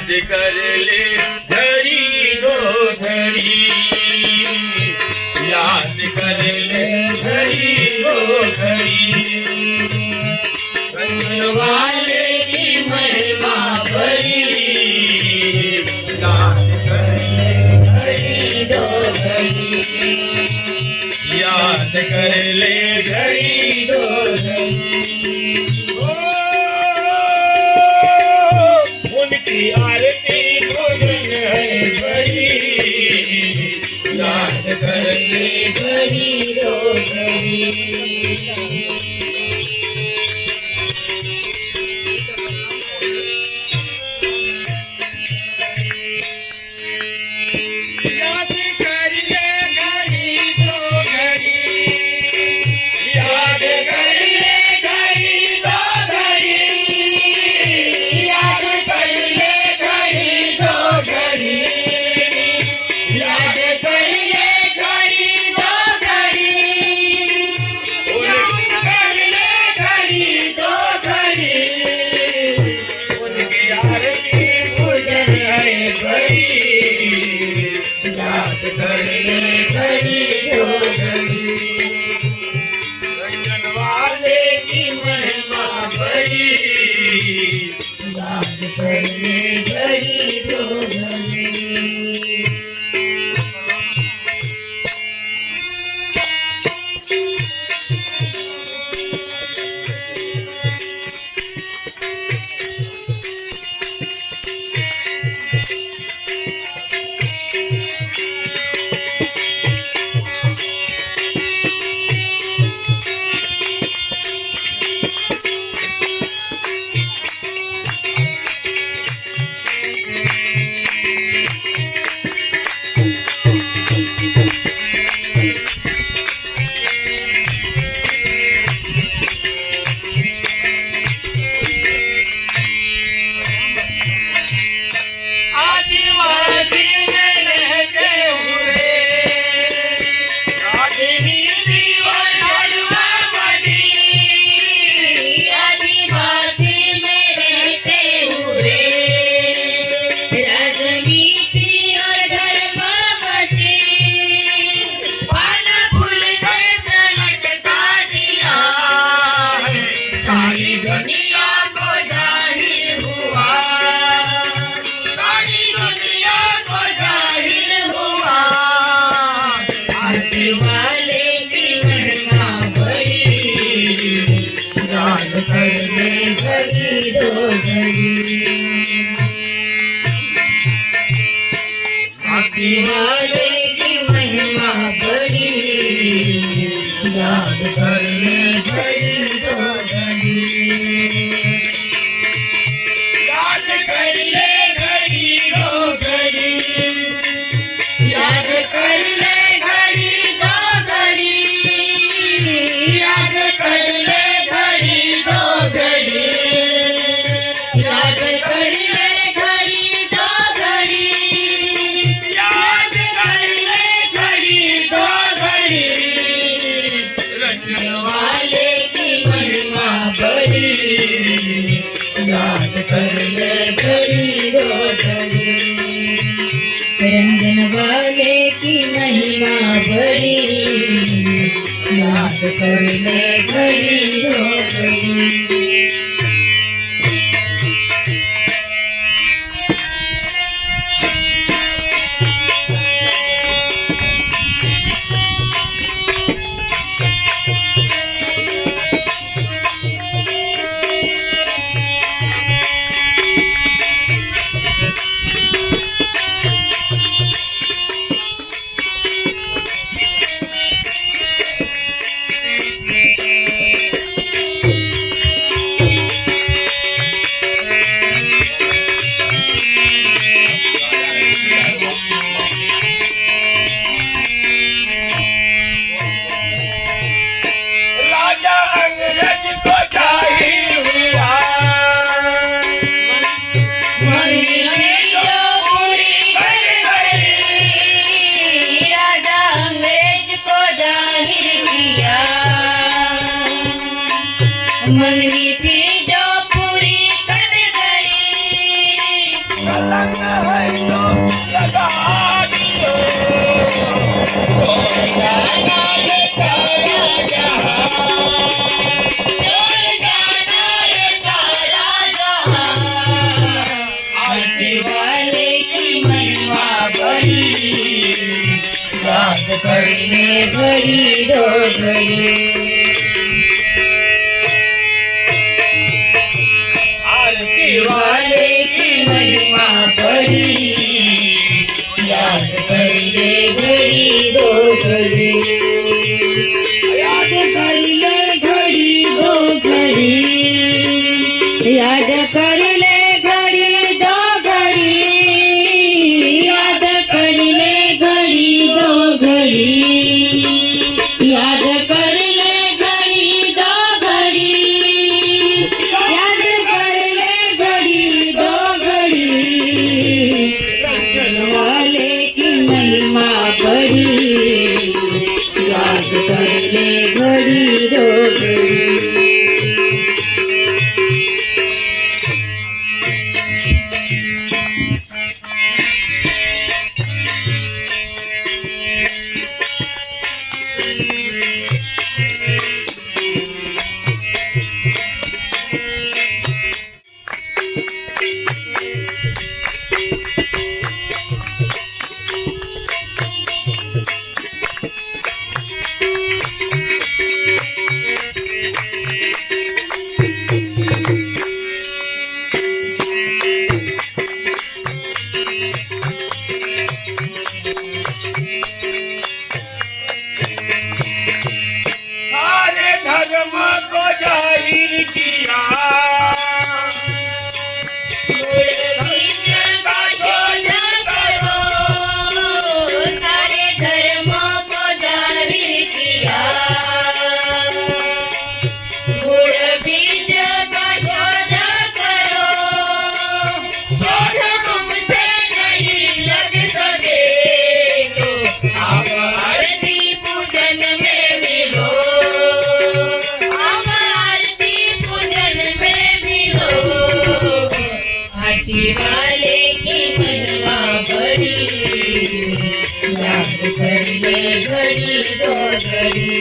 याद कर ले घड़ी दो घड़ी, याद कर ले घड़ी दो घड़ी। कंचन वाले की महिमा बड़ी, याद कर ले घड़ी दो घड़ी, याद कर ले घड़ी दो घड़ी। उनकी आरती भोजन है बड़ी, याद कर ले घड़ी दो घड़ी। याद कर ले घड़ी दो घड़ी, याद कर ले घड़ी दो घड़ी, याद कर ले घड़ी दो घड़ी, याद कर ले घड़ी दो घड़ी, याद कर ले घड़ी दो घड़ी। उनकी आरती भोजन है बड़ी, याद कर ले घड़ी दो घड़ी। कंचन वाले की महिमा बड़ी, याद कर ले घड़ी दो घड़ी। वाले की महिमा बड़ी, याद कर ले घड़ी दो घड़ी। आती वाले की महिमा बड़ी, याद कर ले घड़ी दो घड़ी, याद कर ले घड़ी दो घड़ी, याद कर ले याद कर ले घड़ी दो घड़ी। रंजन वाले की महिमा बड़ी, याद कर ले घड़ी दो घड़ी। करने घड़ी दो घड़ी। आरती वाले की महिमा बड़ी, याद कर ले घड़ी दो घड़ी। याद कर ले घड़ी दो घड़ी, याद कर ले घड़ी दो घड़ी, याद कर ले घड़ी दो घड़ी, याद कर ले घड़ी दो घड़ी, याद कर ले घड़ी दो घड़ी। रंगन वाले की महिमा बड़ी, याद कर ले घड़ी दो घड़ी। सारे धर्म को जाहिर किया, सारे धर्मों को जाहिर किया, गुड़ बीज का शोध करो, शोध तुमसे नहीं लग सके तो आप आरती पूजन में मिलो, आप आरती पूजन में मिलो। आरती वाले की महिमा बड़ी, याद कर ले घड़ी दो घड़ी।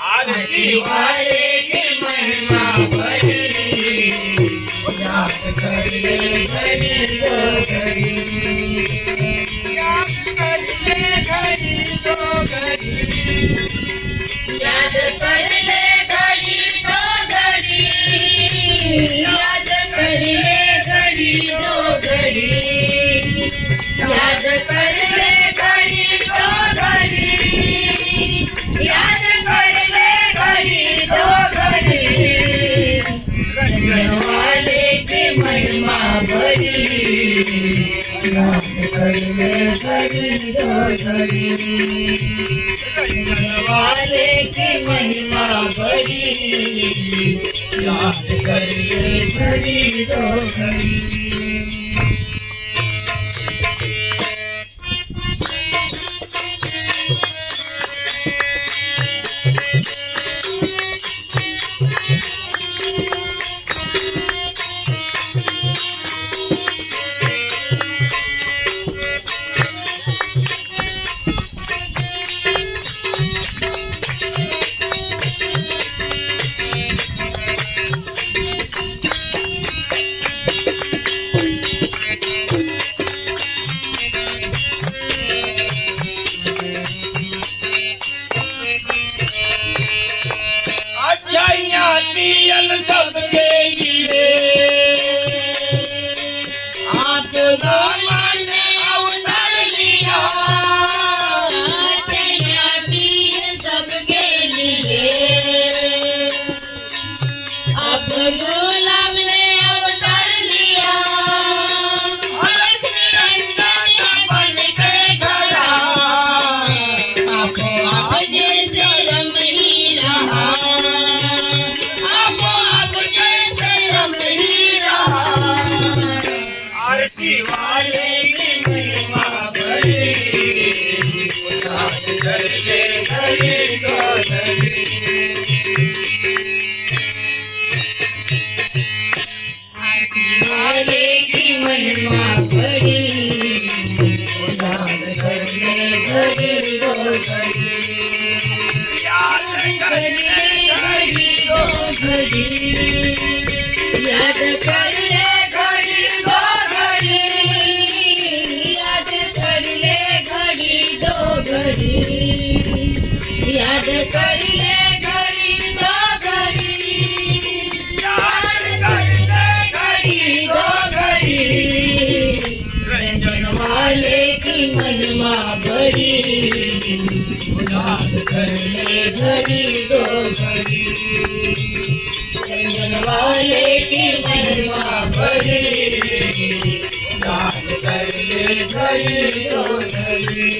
आरती वाले की महिमा बड़ी, याद कर ले घड़ी दो घड़ी, याद कर ले घड़ी दो घड़ी, याद कर ले घड़ी दो घड़ी, याद कर ले घड़ी दो घड़ी, याद कर ले घड़ी दो घड़ी, याद कर ले घड़ी दो घड़ी। रंगन वाले की महिमा बड़ी, याद कर ले घड़ी दो घड़ी। रंगन वाले की महिमा बड़ी, याद कर ले घड़ी दो घड़ी। अच्छाइयाँ सबके लिए आप भगवान ने अवतार लिया, अच्छाइयाँ सबके लिए आप गुलाम ने अवतार लिया, बन के खड़ा आप जैसे रम ही रहा, आरती वाले की महिमा बड़ी, याद कर ले घड़ी दो घड़ी। आरती वाले की महिमा बड़ी, याद कर ले घड़ी दो घड़ी, याद कर ले घड़ी दो घड़ी, याद कर ले घड़ी दो घड़ी, कर ले घड़ी दो घड़ी, याद कर ले घड़ी दो घड़ी, रंजन वाले की महिमा बड़ी, याद कर ले घड़ी दो घड़ी, रंजन वाले की महिमा बड़ी, याद कर ले घड़ी दो घड़ी।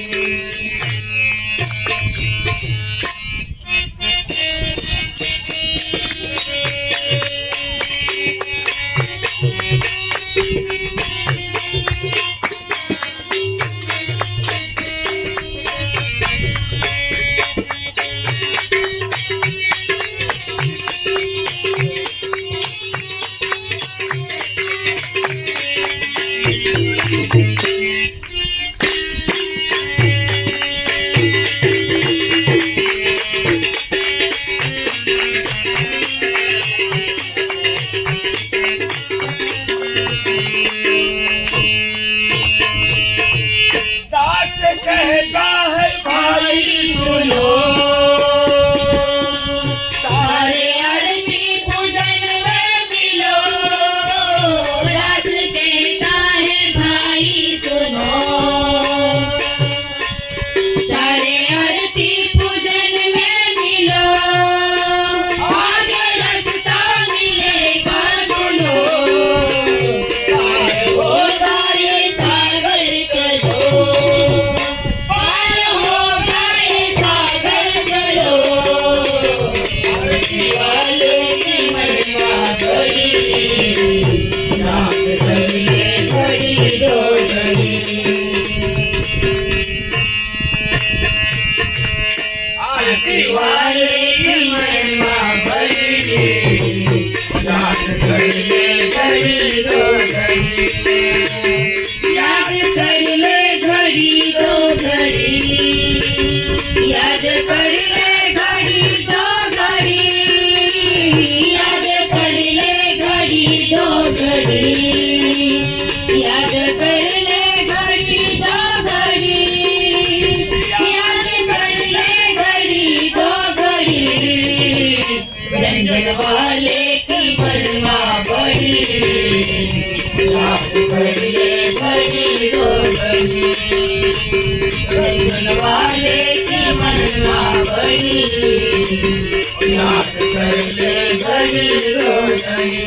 दास कहता है भाई सुनो, सारे आरती पूजन में मिलो, दास कहता है भाई सुनो, सारे आरती पूजन में मिलो, आगे रास्ता मिलेगा सुनो, हो सारे सागर चलो, पार हो गए सागर चलो, आरती वाले की महिमा बड़ी, याद कर ले घड़ी दो घड़ी, आरती वाले की महिमा बड़ी, याद कर ले घड़ी दो घड़ी, याद कर ले घड़ी दो घड़ी, याद कर ले घड़ी दो घड़ी, याद कर ले घड़ी दो घड़ी, याद कर ले घड़ी दो घड़ी, याद कर ले घड़ी दो घड़ी, रंजन वाले की महिमा बड़ी, याद कर ले घड़ी दो घड़ी, रंजन वाले की महिमा बड़ी, याद कर ले घड़ी दो घड़ी।